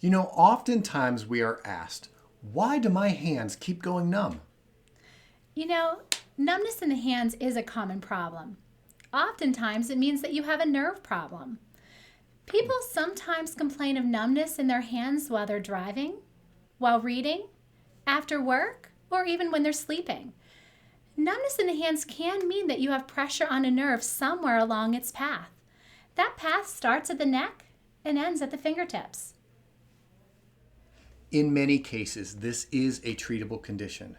Oftentimes we are asked, why do my hands keep going numb? Numbness in the hands is a common problem. Oftentimes it means that you have a nerve problem. People sometimes complain of numbness in their hands while they're driving, while reading, after work, or even when they're sleeping. Numbness in the hands can mean that you have pressure on a nerve somewhere along its path. That path starts at the neck and ends at the fingertips. In many cases, this is a treatable condition.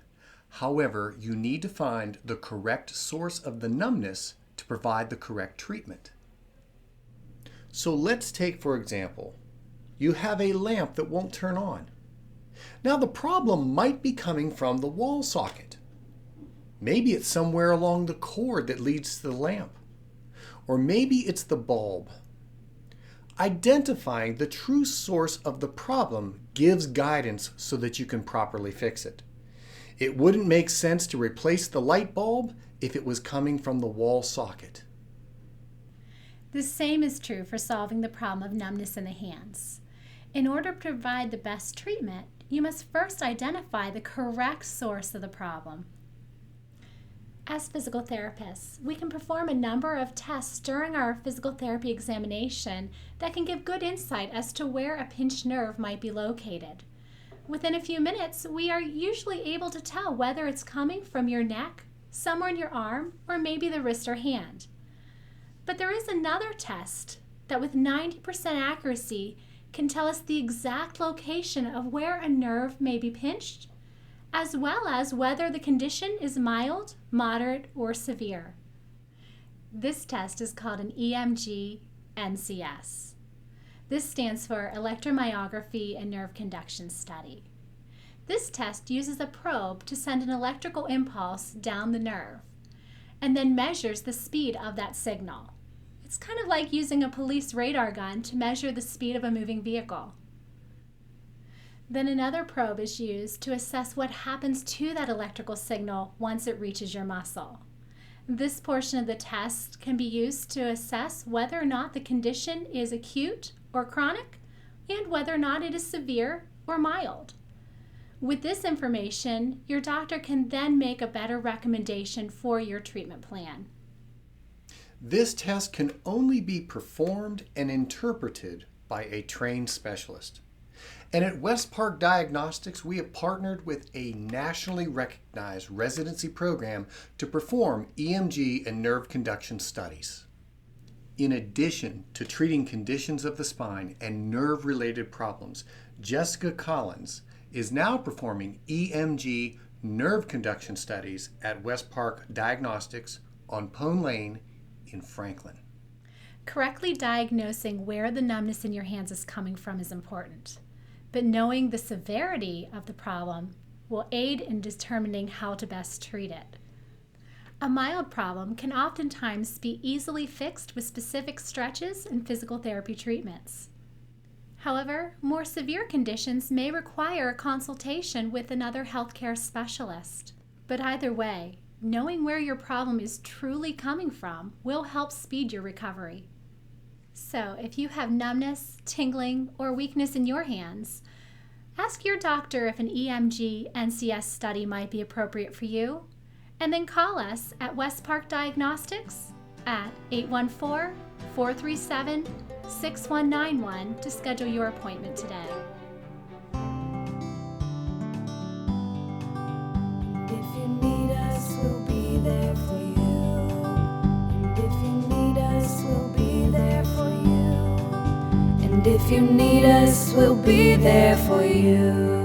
However, you need to find the correct source of the numbness to provide the correct treatment. So let's take, for example, you have a lamp that won't turn on. Now the problem might be coming from the wall socket. Maybe it's somewhere along the cord that leads to the lamp. Or maybe it's the bulb. Identifying the true source of the problem gives guidance so that you can properly fix it. It wouldn't make sense to replace the light bulb if it was coming from the wall socket. The same is true for solving the problem of numbness in the hands. In order to provide the best treatment, you must first identify the correct source of the problem. As physical therapists, we can perform a number of tests during our physical therapy examination that can give good insight as to where a pinched nerve might be located. Within a few minutes, we are usually able to tell whether it's coming from your neck, somewhere in your arm, or maybe the wrist or hand. But there is another test that with 90% accuracy can tell us the exact location of where a nerve may be pinched, as well as whether the condition is mild, moderate, or severe. This test is called an EMG NCS. This stands for electromyography and nerve conduction study. This test uses a probe to send an electrical impulse down the nerve and then measures the speed of that signal. It's kind of like using a police radar gun to measure the speed of a moving vehicle. Then another probe is used to assess what happens to that electrical signal once it reaches your muscle. This portion of the test can be used to assess whether or not the condition is acute or chronic, and whether or not it is severe or mild. With this information, your doctor can then make a better recommendation for your treatment plan. This test can only be performed and interpreted by a trained specialist. And at West Park Diagnostics, we have partnered with a nationally recognized residency program to perform EMG and nerve conduction studies. In addition to treating conditions of the spine and nerve-related problems, Jessica Collins is now performing EMG nerve conduction studies at West Park Diagnostics on Pone Lane in Franklin. Correctly diagnosing where the numbness in your hands is coming from is important, but knowing the severity of the problem will aid in determining how to best treat it. A mild problem can oftentimes be easily fixed with specific stretches and physical therapy treatments. However, more severe conditions may require a consultation with another healthcare specialist. But either way, knowing where your problem is truly coming from will help speed your recovery. So, if you have numbness, tingling, or weakness in your hands, ask your doctor if an EMG NCS study might be appropriate for you, and then call us at West Park Diagnostics at 814-437-6191 to schedule your appointment today. If you need us, we'll be there for you. And if you need us, we'll be there for you. And if you need us, we'll be there for you.